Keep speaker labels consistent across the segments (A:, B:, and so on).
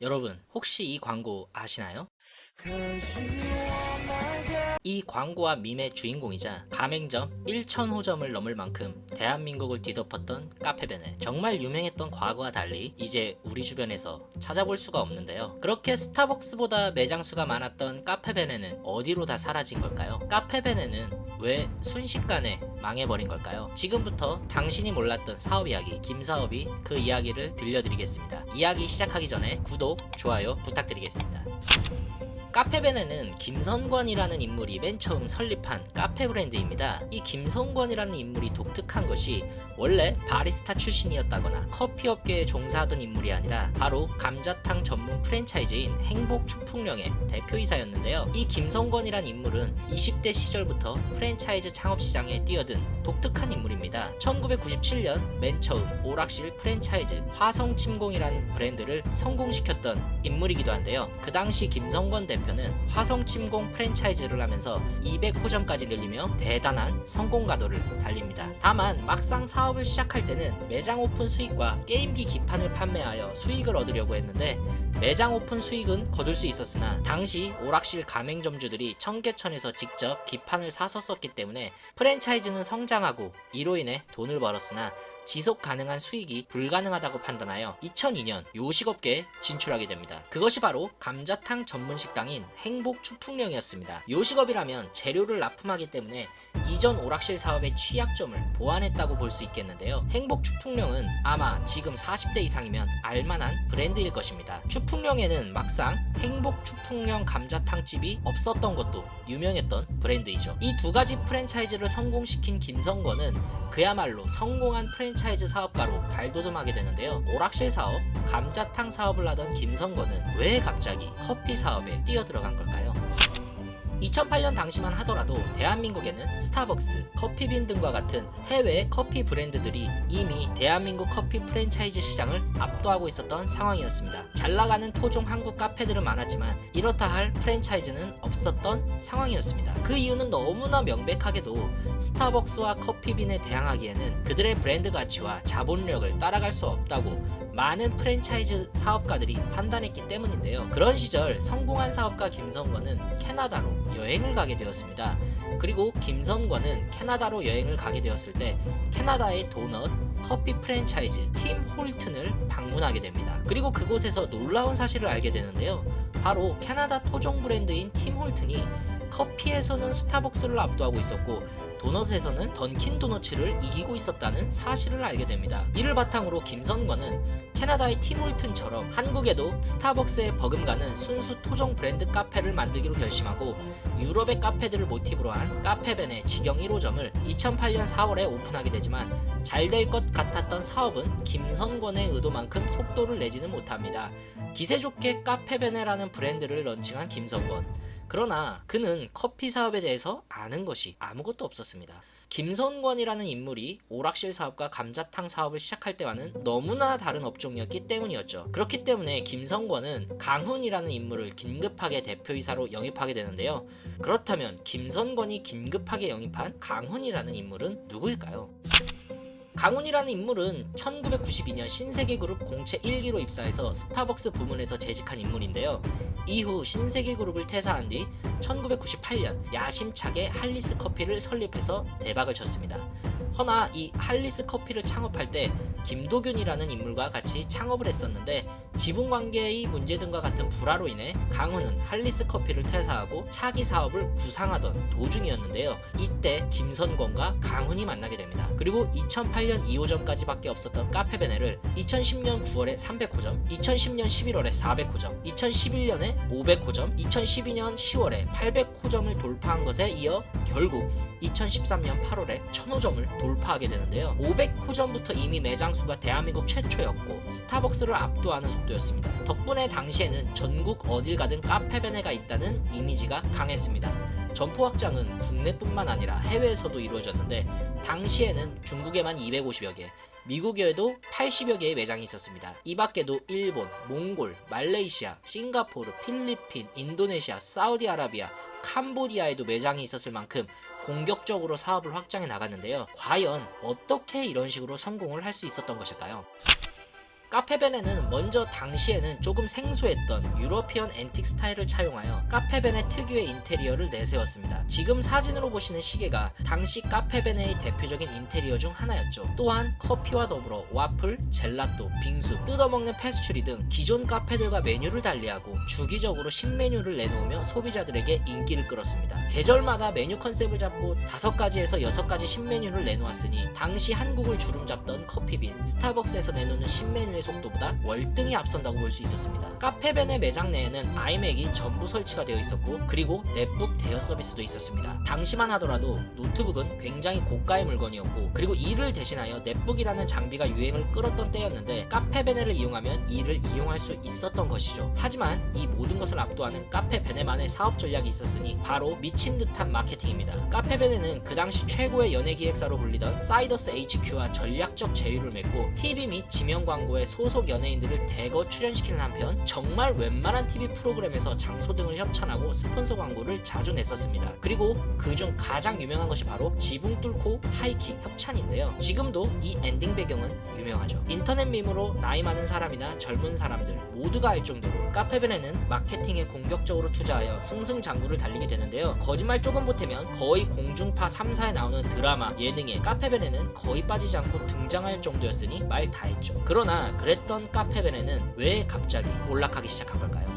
A: 여러분, 혹시 이 광고 아시나요? 이 광고와 밈의 주인공이자 가맹점 1,000호점을 넘을 만큼 대한민국을 뒤덮었던 카페베네. 정말 유명했던 과거와 달리 이제 우리 주변에서 찾아볼 수가 없는데요. 그렇게 스타벅스보다 매장 수가 많았던 카페베네는 어디로 다 사라진 걸까요? 카페베네는 왜 순식간에 망해버린 걸까요? 지금부터 당신이 몰랐던 사업 이야기, 김사업이 그 이야기를 들려드리겠습니다. 이야기 시작하기 전에 구독, 좋아요 부탁드리겠습니다. 카페베네는 김선권이라는 인물이 맨 처음 설립한 카페 브랜드입니다. 이 김선권이라는 인물이 독특한 것이 원래 바리스타 출신이었다거나 커피업계에 종사하던 인물이 아니라 바로 감자탕 전문 프랜차이즈인 행복축풍령의 대표이사였는데요. 이 김선권이란 인물은 20대 시절부터 프랜차이즈 창업시장에 뛰어든 독특한 인물입니다. 1997년 맨 처음 오락실 프랜차이즈 화성침공이라는 브랜드를 성공시켰던 인물이기도 한데요. 그 당시 김선권 대표는 화성침공 프랜차이즈를 하면서 200호점까지 늘리며 대단한 성공 가도를 달립니다. 다만 막상 사업을 시작할 때는 매장 오픈 수익과 게임기 기판을 판매하여 수익을 얻으려고 했는데 매장 오픈 수익은 거둘 수 있었으나 당시 오락실 가맹점주들이 청계천에서 직접 기판을 사서 썼기 때문에 프랜차이즈는 성장하고 이로 인해 돈을 벌었으나 지속 가능한 수익이 불가능하다고 판단하여 2002년 요식업계에 진출하게 됩니다. 그것이 바로 감자탕 전문 식당인 행복축풍령이었습니다. 요식업이라면 재료를 납품하기 때문에 이전 오락실 사업의 취약점을 보완했다고 볼 수 있겠는데요. 행복축풍령은 아마 지금 40대 이상이면 알만한 브랜드일 것입니다. 축풍령에는 막상 행복축풍령 감자탕집이 없었던 것도 유명했던 브랜드이죠. 이 두 가지 프랜차이즈를 성공시킨 김선권은 그야말로 성공한 프랜차이즈 사업가로 발돋움하게 되는데요. 오락실 사업, 감자탕 사업을 하던 김선권은 왜 갑자기 커피 사업에 뛰어들어간 걸까요? 2008년 당시만 하더라도 대한민국에는 스타벅스, 커피빈 등과 같은 해외 커피 브랜드들이 이미 대한민국 커피 프랜차이즈 시장을 압도하고 있었던 상황이었습니다. 잘나가는 토종 한국 카페들은 많았지만 이렇다 할 프랜차이즈는 없었던 상황이었습니다. 그 이유는 너무나 명백하게도 스타벅스와 커피빈에 대항하기에는 그들의 브랜드 가치와 자본력을 따라갈 수 없다고 많은 프랜차이즈 사업가들이 판단했기 때문인데요. 그런 시절 성공한 사업가 김선권은 캐나다로 여행을 가게 되었습니다. 그리고 김선권은 캐나다로 여행을 가게 되었을 때 캐나다의 도넛, 커피 프랜차이즈 팀 홀튼을 방문하게 됩니다. 그리고 그곳에서 놀라운 사실을 알게 되는데요. 바로 캐나다 토종 브랜드인 팀 홀튼이 커피에서는 스타벅스를 압도하고 있었고 도넛에서는 던킨 도너츠를 이기고 있었다는 사실을 알게 됩니다. 이를 바탕으로 김선권은 캐나다의 팀홀튼처럼 한국에도 스타벅스에 버금가는 순수 토종 브랜드 카페를 만들기로 결심하고 유럽의 카페들을 모티브로 한 카페벤의 직영 1호점을 2008년 4월에 오픈하게 되지만 잘 될 것 같았던 사업은 김선권의 의도만큼 속도를 내지는 못합니다. 기세 좋게 카페베네라는 브랜드를 런칭한 김선권. 그러나 그는 커피 사업에 대해서 아는 것이 아무것도 없었습니다. 김선권이라는 인물이 오락실 사업과 감자탕 사업을 시작할 때와는 너무나 다른 업종이었기 때문이었죠. 그렇기 때문에 김선권은 강훈이라는 인물을 긴급하게 대표이사로 영입하게 되는데요. 그렇다면 김선권이 긴급하게 영입한 강훈이라는 인물은 누구일까요? 강훈이라는 인물은 1992년 신세계그룹 공채 1기로 입사해서 스타벅스 부문에서 재직한 인물인데요. 이후 신세계그룹을 퇴사한 뒤 1998년 야심차게 할리스 커피를 설립해서 대박을 쳤습니다. 허나 이 할리스 커피를 창업할 때 김도균이라는 인물과 같이 창업을 했었는데 지분관계의 문제 등과 같은 불화로 인해 강훈은 할리스 커피를 퇴사하고 차기 사업을 구상하던 도중이었는데요. 이때 김선권과 강훈이 만나게 됩니다. 그리고 2008년 2호점까지밖에 없었던 카페베네를 2010년 9월에 300호점, 2010년 11월에 400호점, 2011년에 500호점, 2012년 10월에 800호점을 돌파한 것에 이어 결국 2013년 8월에 1000호점을 돌파하게 되는데요. 500호점부터 이미 매장 수가 대한민국 최초였고 스타벅스를 압도하는 속도였습니다. 덕분에 당시에는 전국 어딜 가든 카페베네가 있다는 이미지가 강했습니다. 점포 확장은 국내뿐만 아니라 해외에서도 이루어졌는데 당시에는 중국에만 250여 개, 미국에도 80여 개의 매장이 있었습니다. 이 밖에도 일본, 몽골, 말레이시아, 싱가포르, 필리핀, 인도네시아, 사우디아라비아, 캄보디아에도 매장이 있었을 만큼 공격적으로 사업을 확장해 나갔는데요. 과연 어떻게 이런 식으로 성공을 할 수 있었던 것일까요? 카페베네는 먼저 당시에는 조금 생소했던 유러피언 앤틱 스타일을 차용하여 카페베네 특유의 인테리어를 내세웠습니다. 지금 사진으로 보시는 시계가 당시 카페베네의 대표적인 인테리어 중 하나였죠. 또한 커피와 더불어 와플, 젤라또, 빙수, 뜯어먹는 페스츄리 등 기존 카페들과 메뉴를 달리하고 주기적으로 신메뉴를 내놓으며 소비자들에게 인기를 끌었습니다. 계절마다 메뉴 컨셉을 잡고 5가지에서 6가지 신메뉴를 내놓았으니 당시 한국을 주름잡던 커피빈, 스타벅스에서 내놓는 신메뉴의 속도보다 월등히 앞선다고 볼 수 있었습니다. 카페벤의 매장 내에는 아이맥이 전부 설치가 되어 있었고 그리고 넷북 대여 서비스도 있었습니다. 당시만 하더라도 노트북은 굉장히 고가의 물건이었고 그리고 이를 대신하여 넷북이라는 장비가 유행을 끌었던 때였는데 카페베네를 이용하면 이를 이용할 수 있었던 것이죠. 하지만 이 모든 것을 압도하는 카페베네만의 사업 전략이 있었으니 바로 미친 듯한 마케팅입니다. 카페베네는 그 당시 최고의 연예기획사로 불리던 사이더스 HQ와 전략적 제휴를 맺고 TV 및 지명 광고에 소속 연예인들을 대거 출연시키는 한편 정말 웬만한 TV 프로그램에서 장소 등을 협찬하고 스폰서 광고를 자주 냈었습니다. 그리고 그중 가장 유명한 것이 바로 지붕 뚫고 하이킥 협찬인데요. 지금도 이 엔딩 배경은 유명하죠. 인터넷 밈으로 나이 많은 사람이나 젊은 사람들 모두가 알 정도로 카페베네는 마케팅에 공격적으로 투자하여 승승장구를 달리게 되는데요. 거짓말 조금 보태면 거의 공중파 3사에 나오는 드라마, 예능에 카페베네는 거의 빠지지 않고 등장할 정도였으니 말 다 했죠. 그러나 그랬던 카페베네는 왜 갑자기 몰락하기 시작한 걸까요?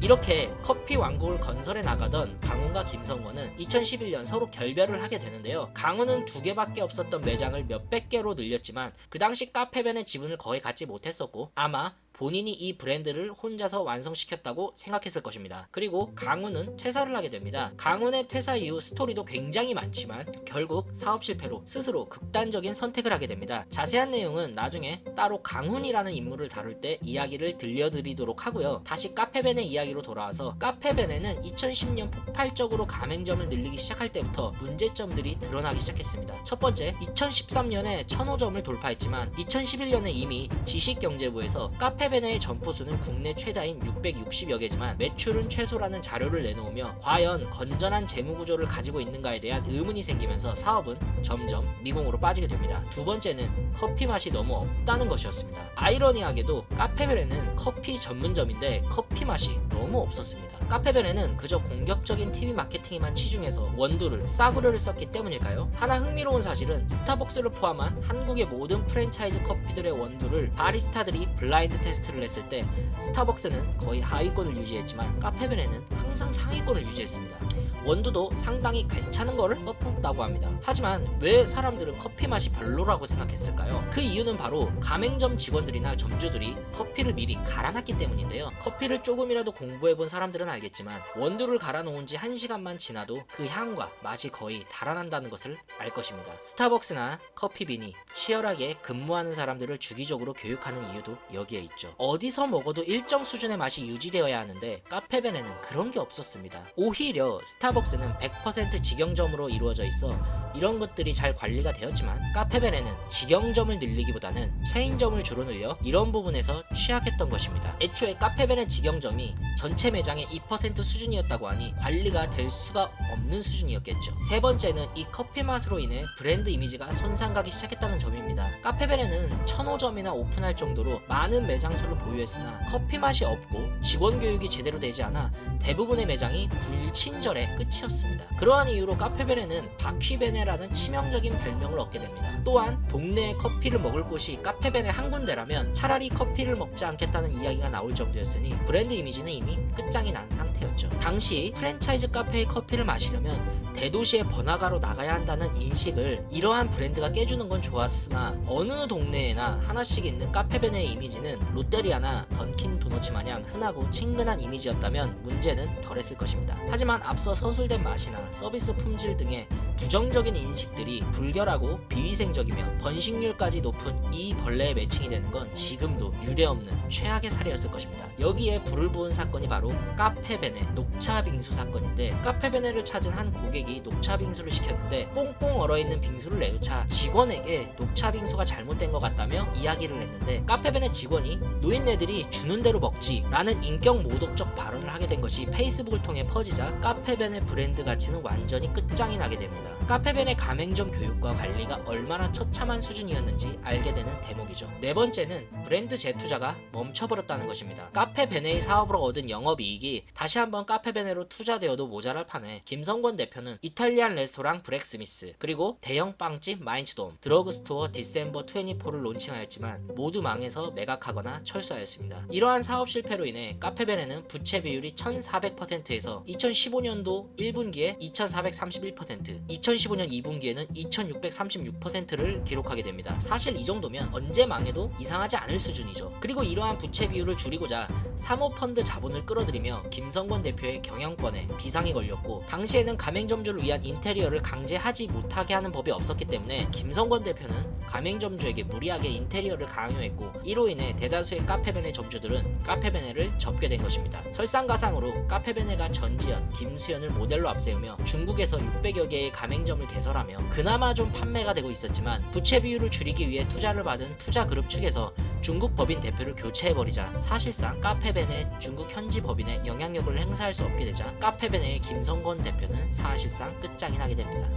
A: 이렇게 커피 왕국을 건설해 나가던 강훈과 김성권은 2011년 서로 결별을 하게 되는데요. 강훈은 2개밖에 없었던 매장을 몇백 개로 늘렸지만 그 당시 카페벤의 지분을 거의 갖지 못했었고 아마 본인이 이 브랜드를 혼자서 완성시켰다고 생각했을 것입니다. 그리고 강훈은 퇴사를 하게 됩니다. 강훈의 퇴사 이후 스토리도 굉장히 많지만 결국 사업 실패로 스스로 극단적인 선택을 하게 됩니다. 자세한 내용은 나중에 따로 강훈이라는 인물을 다룰 때 이야기를 들려드리도록 하고요. 다시 카페벤의 이야기로 돌아와서 카페벤에는 2010년 폭발적으로 가맹점을 늘리기 시작할 때부터 문제점들이 드러나기 시작했습니다. 첫 번째, 2013년에 1000호점을 돌파했지만 2011년에 이미 지식경제부에서 카페베네의 점포수는 국내 최다인 660여 개지만 매출은 최소라는 자료를 내놓으며 과연 건전한 재무구조를 가지고 있는가에 대한 의문이 생기면서 사업은 점점 미궁으로 빠지게 됩니다. 두 번째는 커피 맛이 너무 없다는 것이었습니다. 아이러니하게도 카페베네는 커피 전문점인데 커피 맛이 너무 없었습니다. 카페베네는 그저 공격적인 TV 마케팅에만 치중해서 원두를 싸구려를 썼기 때문일까요? 하나 흥미로운 사실은 스타벅스를 포함한 한국의 모든 프랜차이즈 커피들의 원두를 바리스타들이 블라인드 테스트를 했을 때 스타벅스는 거의 하위권을 유지했지만 카페베네는 항상 상위권을 유지했습니다. 원두도 상당히 괜찮은 거를 썼다고 합니다. 하지만 왜 사람들은 커피 맛이 별로라고 생각했을까요? 그 이유는 바로 가맹점 직원들이나 점주들이 커피를 미리 갈아놨기 때문인데요. 커피를 조금이라도 공부해본 사람들은 알겠지만 원두를 갈아놓은 지 1시간만 지나도 그 향과 맛이 거의 달아난다는 것을 알 것입니다. 스타벅스나 커피빈이 치열하게 근무하는 사람들을 주기적으로 교육하는 이유도 여기에 있죠. 어디서 먹어도 일정 수준의 맛이 유지되어야 하는데 카페벤에는 그런 게 없었습니다. 오히려 스타벅스는 100% 직영점으로 이루어져 있어 이런 것들이 잘 관리가 되었지만 카페벤에는 직영점을 늘리기보다는 체인점을 주로 늘려 이런 부분에서 취약했던 것입니다. 애초에 카페벤의 직영점이 전체 매장의 2% 수준이었다고 하니 관리가 될 수가 없는 수준이었겠죠. 세 번째는 이 커피 맛으로 인해 브랜드 이미지가 손상가기 시작했다는 점입니다. 카페벤에는 1000호점이나 오픈할 정도로 많은 매장 수를 보유했으나 커피 맛이 없고 직원 교육이 제대로 되지 않아 대부분의 매장이 불친절해 끝이었습니다. 그러한 이유로 카페베네는 바퀴베네라는 치명적인 별명을 얻게 됩니다. 또한 동네에 커피를 먹을 곳이 카페베네 한 군데라면 차라리 커피를 먹지 않겠다는 이야기가 나올 정도였으니 브랜드 이미지는 이미 끝장이 난 상태였죠. 당시 프랜차이즈 카페의 커피를 마시려면 대도시의 번화가로 나가야 한다는 인식을 이러한 브랜드가 깨주는 건 좋았으나 어느 동네에나 하나씩 있는 카페베네의 이미지는 롯데리아나 던킨 도너츠 마냥 흔하고 친근한 이미지였다면 문제는 덜했을 것입니다. 하지만 앞서 서술된 맛이나 서비스 품질 등의 부정적인 인식들이 불결하고 비위생적이며 번식률까지 높은 이 벌레에 매칭이 되는 건 지금도 유례없는 최악의 사례였을 것입니다. 여기에 불을 부은 사건이 바로 카페베네 녹차 빙수 사건인데 카페베네를 찾은 한 고객이 녹차 빙수를 시켰는데 뽕뽕 얼어있는 빙수를 내놓자 직원에게 녹차 빙수가 잘못된 것 같다며 이야기를 했는데 카페베네 직원이 노인네들이 주는 대로 먹지 라는 인격 모독적 발언을 하게 된 것이 페이스북을 통해 퍼지자 카페벤의 브랜드 가치는 완전히 끝장이 나게 됩니다. 카페벤의 가맹점 교육과 관리가 얼마나 처참한 수준이었는지 알게 되는 대목이죠. 네 번째는 브랜드 재투자가 멈춰버렸다는 것입니다. 카페베네의 사업으로 얻은 영업이익이 다시 한번 카페베네로 투자되어도 모자랄 판에 김성권 대표는 이탈리안 레스토랑 브렉스미스, 그리고 대형 빵집 마인츠돔, 드러그스토어 디셈버 24를 론칭하였지만 모두 망해서 매각하거나 철수하였습니다. 이러한 사업 실패로 인해 카페베네는 부채 비율이 1400%에서 2015년도 1분기에 2431%, 2015년 2분기에는 2636%를 기록하게 됩니다. 사실 이 정도면 언제 망해도 이상하지 않을 수준이죠. 그리고 이러한 부채 비율을 줄이고자 사모펀드 자본을 끌어들이며 김성권 대표의 경영권에 비상이 걸렸고, 당시에는 가맹점주를 위한 인테리어를 강제하지 못하게 하는 법이 없었기 때문에 김성권 대표는 가맹점주에게 무리하게 인테리어를 강요했고, 이로 인해 대다수의 카페베네 점주들은 카페베네를 접게 된 것입니다. 설상가상으로 카페베네가 전지현, 김수현을 모델로 앞세우며 중국에서 600여 개의 가맹점을 개설하며 그나마 좀 판매가 되고 있었지만, 부채 비율을 줄이기 위해 투자를 받은 투자그룹 측에서 중국 법인 대표를 교체해버리자 사실상 카페베네 중국 현지 법인의 영향력을 행사할 수 없게 되자 카페베네의 김성권 대표는 사실상 끝장이 나게 됩니다.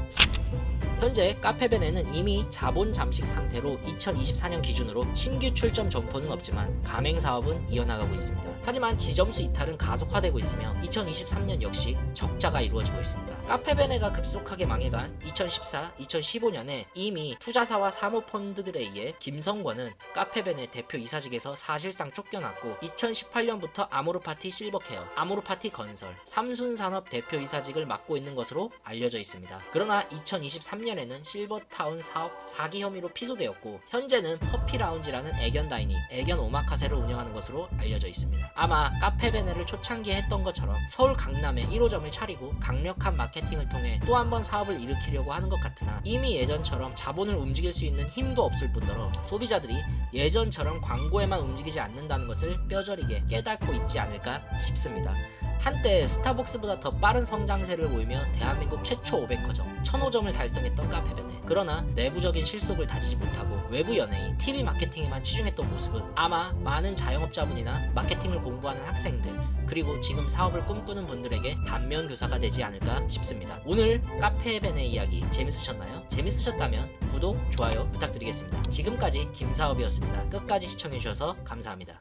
A: 현재 카페베네는 이미 자본 잠식 상태로 2024년 기준으로 신규 출점 점포는 없지만 가맹 사업은 이어나가고 있습니다. 하지만 지점수 이탈은 가속화되고 있으며 2023년 역시 적자가 이루어지고 있습니다. 카페베네가 급속하게 망해간 2014, 2015년에 이미 투자사와 사모펀드들에 의해 김성권은 카페베네 대표 이사직에서 사실상 쫓겨났고, 2018년부터 아모르파티 실버케어, 아모르파티 건설, 삼순산업 대표 이사직을 맡고 있는 것으로 알려져 있습니다. 그러나 2023년에는 실버타운 사업 사기 혐의로 피소되었고, 현재는 퍼피라운지라는 애견 다이닝, 애견 오마카세를 운영하는 것으로 알려져 있습니다. 아마 카페베네를 초창기에 했던 것처럼 서울 강남에 1호점을 차리고 강력한 마케팅을 통해 또 한 번 사업을 일으키려고 하는 것 같으나, 이미 예전처럼 자본을 움직일 수 있는 힘도 없을 뿐더러 소비자들이 예전처럼 광고에만 움직이지 않는다는 것을 뼈저리게 깨닫고 있지 않을까 싶습니다. 한때 스타벅스보다 더 빠른 성장세를 보이며 대한민국 최초 500호점, 1000호점을 달성했던 카페베네. 그러나 내부적인 실속을 다지지 못하고 외부 연예인, TV 마케팅에만 치중했던 모습은 아마 많은 자영업자분이나 마케팅을 공부하는 학생들, 그리고 지금 사업을 꿈꾸는 분들에게 반면 교사가 되지 않을까 싶습니다. 오늘 카페베네 이야기 재밌으셨나요? 재밌으셨다면 구독, 좋아요 부탁드리겠습니다. 지금까지 김사업이었습니다. 끝까지 시청해주셔서 감사합니다.